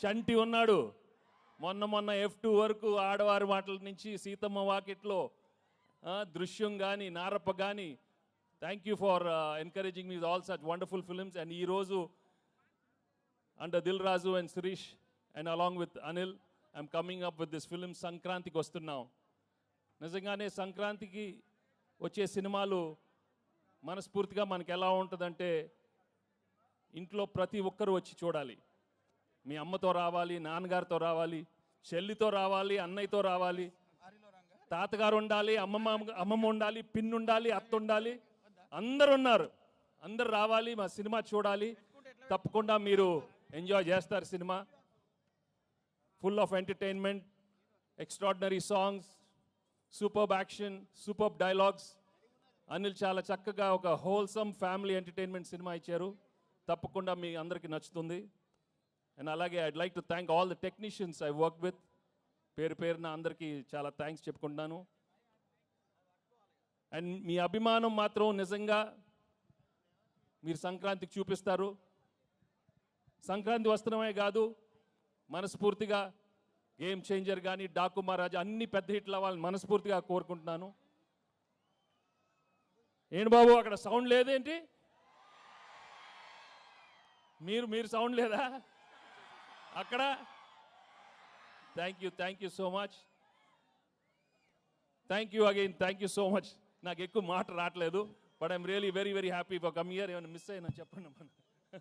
చంటి ఉన్నాడు. మొన్న F2 వరకు ఆడవారి మాటల నుంచి సీతమ్మ వాకిట్లో దృశ్యం కానీ నారప్ప కానీ. Thank you for encouraging me all such wonderful films. And ఈరోజు under Dil Raju and Shirish and along with Anil I'm coming up with this film. సంక్రాంతికి వస్తున్నాం. నిజంగానే సంక్రాంతికి వచ్చే సినిమాలు మనస్ఫూర్తిగా మనకు ఎలా ఉంటుందంటే ఇంట్లో ప్రతి ఒక్కరు వచ్చి చూడాలి. మీ అమ్మతో రావాలి, నాన్నగారితో రావాలి, చెల్లితో రావాలి, అన్నయ్యతో రావాలి, తాతగారు ఉండాలి, అమ్మమ్మ ఉండాలి, పిన్ ఉండాలి, అత్త ఉండాలి, అందరు ఉన్నారు. అందరు రావాలి, మా సినిమా చూడాలి. తప్పకుండా మీరు ఎంజాయ్ చేస్తారు. Cinema full of entertainment, extraordinary songs, superb action, superb dialogues. Anil చాలా చక్కగా ఒక హోల్సమ్ ఫ్యామిలీ ఎంటర్టైన్మెంట్ సినిమా ఇచ్చారు. తప్పకుండా మీ అందరికీ నచ్చుతుంది. అండ్ అలాగే I'd like to thank all the technicians I work with. పేరున అందరికీ చాలా థ్యాంక్స్ చెప్పుకుంటున్నాను. అండ్ మీ అభిమానం మాత్రం నిజంగా మీరు సంక్రాంతికి చూపిస్తారు. సంక్రాంతి వస్త్రమే కాదు, మనస్ఫూర్తిగా గేమ్ చేంజర్ కానీ, డాకు మహారాజా అన్ని పెద్ద హిట్లు అవ్వాలని మనస్ఫూర్తిగా కోరుకుంటున్నాను. ఏంటి బాబు అక్కడ సౌండ్ లేదేంటి? మీరు సౌండ్ లేదా అక్కడ? Thank you so much. Thank you again. Thank you so much. నాకు ఎక్కువ మాట రావట్లేదు. But I'm really very very happy for come here. ఏమైనా మిస్ అయినా చెప్పండి.